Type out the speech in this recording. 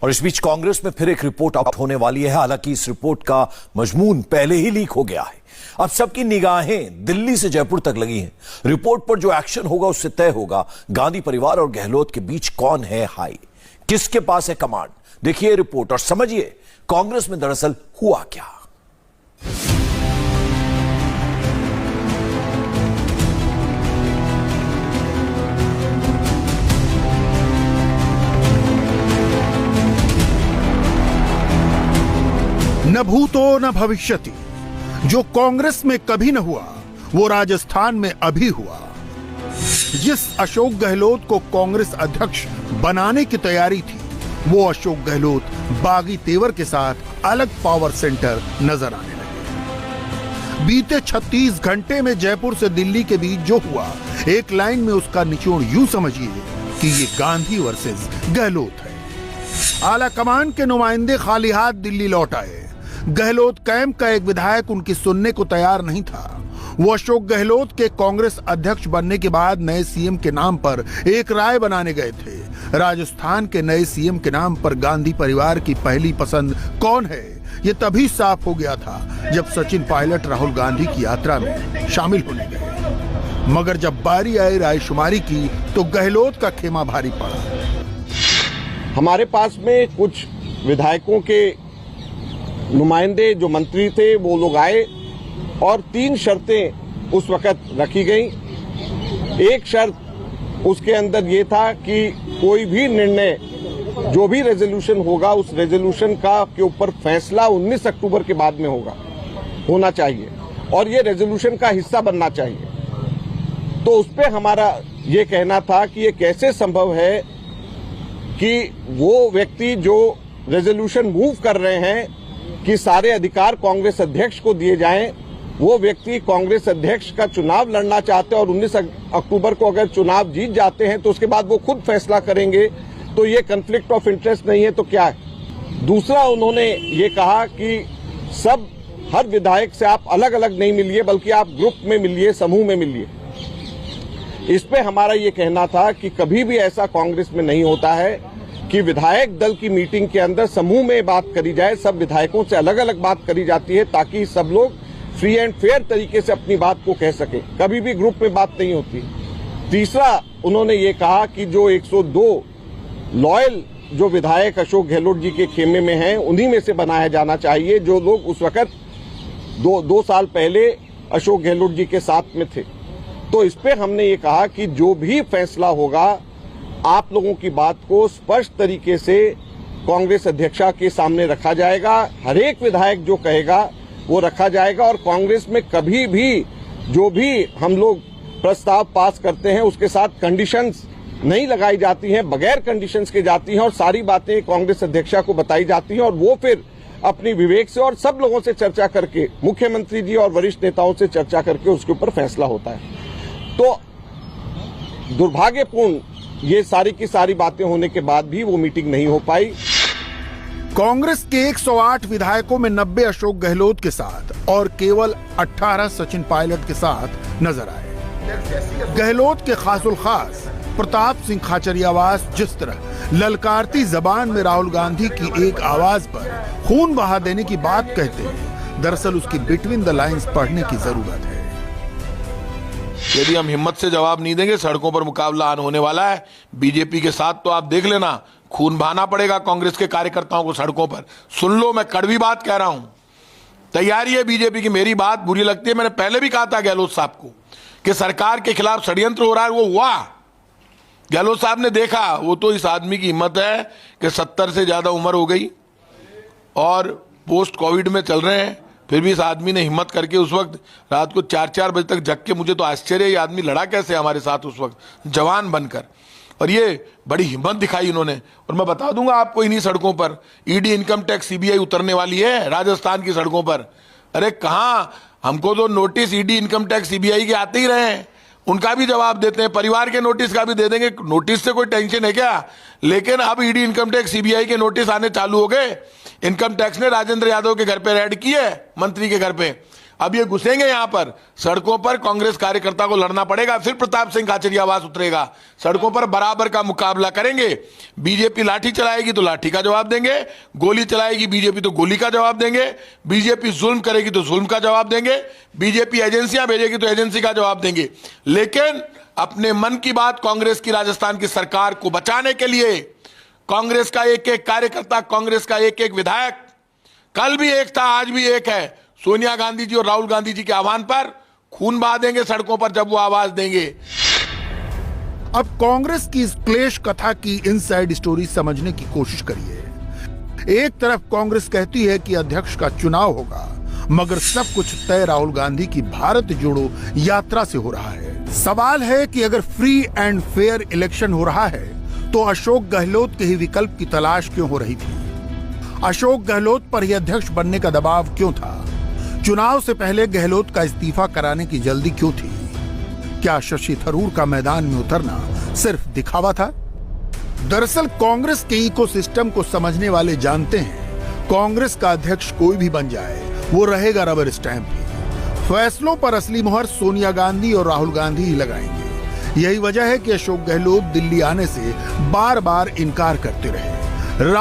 और इस बीच कांग्रेस में फिर एक रिपोर्ट आउट होने वाली है। हालांकि इस रिपोर्ट का मजमून पहले ही लीक हो गया है। अब सबकी निगाहें दिल्ली से जयपुर तक लगी हैं। रिपोर्ट पर जो एक्शन होगा उससे तय होगा गांधी परिवार और गहलोत के बीच कौन है हाई, किसके पास है कमांड। देखिए रिपोर्ट और समझिए कांग्रेस में दरअसल हुआ क्या। न भूतो न भविष्यति, जो कांग्रेस में कभी न हुआ वो राजस्थान में अभी हुआ। जिस अशोक गहलोत को कांग्रेस अध्यक्ष बनाने की तैयारी थी, वो अशोक गहलोत बागी तेवर के साथ अलग पावर सेंटर नजर आने लगे। बीते 36 घंटे में जयपुर से दिल्ली के बीच जो हुआ, एक लाइन में उसका निचोड़ यूं समझिए कि ये गांधी वर्सेस गहलोत है। आला कमान के नुमाइंदे खाली हाथ दिल्ली लौट आए। गहलोत कैंप का एक विधायक उनकी सुनने को तैयार नहीं था। वो अशोक गहलोत के कांग्रेस अध्यक्ष बनने के बाद नए सीएम के नाम पर एक राय बनाने गए थे। राजस्थान के नए सीएम के नाम पर गांधी परिवार की पहली पसंद कौन है, ये तभी साफ हो गया था जब सचिन पायलट राहुल गांधी की यात्रा में शामिल होने गए। मगर जब बारी आई रायशुमारी की तो गहलोत का खेमा भारी पड़ा। हमारे पास में कुछ विधायकों के नुमाइंदे जो मंत्री थे वो लोग आए और 3 शर्तें उस वक्त रखी गई। एक शर्त उसके अंदर ये था कि कोई भी निर्णय, जो भी रेजोल्यूशन होगा, उस रेजोल्यूशन का के ऊपर फैसला 19 अक्टूबर के बाद में होना चाहिए और ये रेजोल्यूशन का हिस्सा बनना चाहिए। तो उस पे हमारा ये कहना था कि ये कैसे संभव है कि वो व्यक्ति जो रेजोल्यूशन मूव कर रहे हैं कि सारे अधिकार कांग्रेस अध्यक्ष को दिए जाएं, वो व्यक्ति कांग्रेस अध्यक्ष का चुनाव लड़ना चाहते हैं और 19 अक्टूबर को अगर चुनाव जीत जाते हैं तो उसके बाद वो खुद फैसला करेंगे, तो ये कॉन्फ्लिक्ट ऑफ इंटरेस्ट नहीं है तो क्या है। दूसरा, उन्होंने ये कहा कि हर विधायक से आप अलग अलग नहीं मिलिए, बल्कि आप ग्रुप में मिलिए, समूह में मिलिए। इस पे हमारा ये कहना था कि कभी भी ऐसा कांग्रेस में नहीं होता है कि विधायक दल की मीटिंग के अंदर समूह में बात करी जाए, सब विधायकों से अलग अलग बात करी जाती है ताकि सब लोग फ्री एंड फेयर तरीके से अपनी बात को कह सके। कभी भी ग्रुप में बात नहीं होती। तीसरा, उन्होंने ये कहा कि जो 102 लॉयल जो विधायक अशोक गहलोत जी के खेमे में हैं, उन्हीं में से बनाया जाना चाहिए जो लोग उस वक्त दो साल पहले अशोक गहलोत जी के साथ में थे। तो इस पे हमने ये कहा कि जो भी फैसला होगा, आप लोगों की बात को स्पष्ट तरीके से कांग्रेस अध्यक्षा के सामने रखा जाएगा। हर एक विधायक जो कहेगा वो रखा जाएगा और कांग्रेस में कभी भी जो भी हम लोग प्रस्ताव पास करते हैं उसके साथ कंडीशंस नहीं लगाई जाती हैं, बगैर कंडीशंस के जाती हैं और सारी बातें कांग्रेस अध्यक्षा को बताई जाती हैं और वो फिर अपनी विवेक से और सब लोगों से चर्चा करके, मुख्यमंत्री जी और वरिष्ठ नेताओं से चर्चा करके उसके ऊपर फैसला होता है। तो दुर्भाग्यपूर्ण ये सारी की सारी बातें होने के बाद भी वो मीटिंग नहीं हो पाई। कांग्रेस के 108 विधायकों में 90 अशोक गहलोत के साथ और केवल 18 सचिन पायलट के साथ नजर आए। गहलोत के खासुल खास प्रताप सिंह खाचरियावास जिस तरह ललकारती जबान में राहुल गांधी की एक आवाज पर खून बहा देने की बात कहते हैं, दरअसल उसकी बिटवीन द लाइंस पढ़ने की जरूरत है। यदि हम हिम्मत से जवाब नहीं देंगे, सड़कों पर मुकाबला होने वाला है बीजेपी के साथ। तो आप देख लेना, खून बहाना पड़ेगा कांग्रेस के कार्यकर्ताओं को सड़कों पर। सुन लो, मैं कड़वी बात कह रहा हूं। तैयारी है बीजेपी की। मेरी बात बुरी लगती है, मैंने पहले भी कहा था गहलोत साहब को कि सरकार के खिलाफ षड्यंत्र हो रहा है, वो हुआ। गहलोत साहब ने देखा, वो तो इस आदमी की हिम्मत है कि 70 से ज्यादा उम्र हो गई और पोस्ट कोविड में चल रहे हैं, फिर भी इस आदमी ने हिम्मत करके उस वक्त रात को 4-4 बजे तक जग के, मुझे तो आश्चर्य, ये आदमी लड़ा कैसे हमारे साथ उस वक्त जवान बनकर, और ये बड़ी हिम्मत दिखाई इन्होंने। और मैं बता दूंगा आपको, इन्हीं सड़कों पर ईडी, इनकम टैक्स, सीबीआई उतरने वाली है राजस्थान की सड़कों पर। अरे कहां, हमको तो notice ED, income tax, CBI के आते ही रहे हैं, उनका भी जवाब देते हैं, परिवार के नोटिस का भी दे देंगे। नोटिस से कोई टेंशन है क्या? लेकिन अब ईडी, इनकम टैक्स, सीबीआई के नोटिस आने चालू हो गए। इनकम टैक्स ने राजेंद्र यादव के घर पे रेड की है, मंत्री के घर पे। अब ये घुसेंगे यहां पर सड़कों पर, कांग्रेस कार्यकर्ता को लड़ना पड़ेगा, फिर प्रताप सिंह खाचरियावास उतरेगा, सड़कों पर बराबर का मुकाबला करेंगे। बीजेपी लाठी चलाएगी तो लाठी का जवाब देंगे, गोली चलाएगी बीजेपी तो गोली का जवाब देंगे, बीजेपी जुल्म करेगी तो जुल्म का जवाब देंगे, बीजेपी एजेंसियां भेजेगी तो एजेंसी का जवाब देंगे। लेकिन अपने मन की बात कांग्रेस की राजस्थान की सरकार को बचाने के लिए कांग्रेस का एक एक कार्यकर्ता, कांग्रेस का एक एक विधायक, कल भी एक था आज भी एक है, सोनिया गांधी जी और राहुल गांधी जी के आह्वान पर खून बहा देंगे सड़कों पर जब वो आवाज देंगे। अब कांग्रेस की इस क्लेश कथा की इनसाइड स्टोरी समझने की कोशिश करिए। एक तरफ कांग्रेस कहती है कि अध्यक्ष का चुनाव होगा, मगर सब कुछ तय राहुल गांधी की भारत जोड़ो यात्रा से हो रहा है। सवाल है कि अगर फ्री एंड फेयर इलेक्शन हो रहा है तो अशोक गहलोत के ही विकल्प की तलाश क्यों हो रही थी? अशोक गहलोत पर ही अध्यक्ष बनने का दबाव क्यों था? चुनाव से पहले गहलोत का इस्तीफा कराने की जल्दी क्यों थी? क्या शशि थरूर का मैदान में उतरना सिर्फ दिखावा था? दरअसल कांग्रेस के इकोसिस्टम को समझने वाले जानते हैं, कांग्रेस का अध्यक्ष कोई भी बन जाए वो रहेगा रबर स्टैंप ही। फैसलों पर असली मुहर सोनिया गांधी और राहुल गांधी ही लगाएंगे। यही वजह है कि अशोक गहलोत दिल्ली आने से बार बार इनकार करते रहे।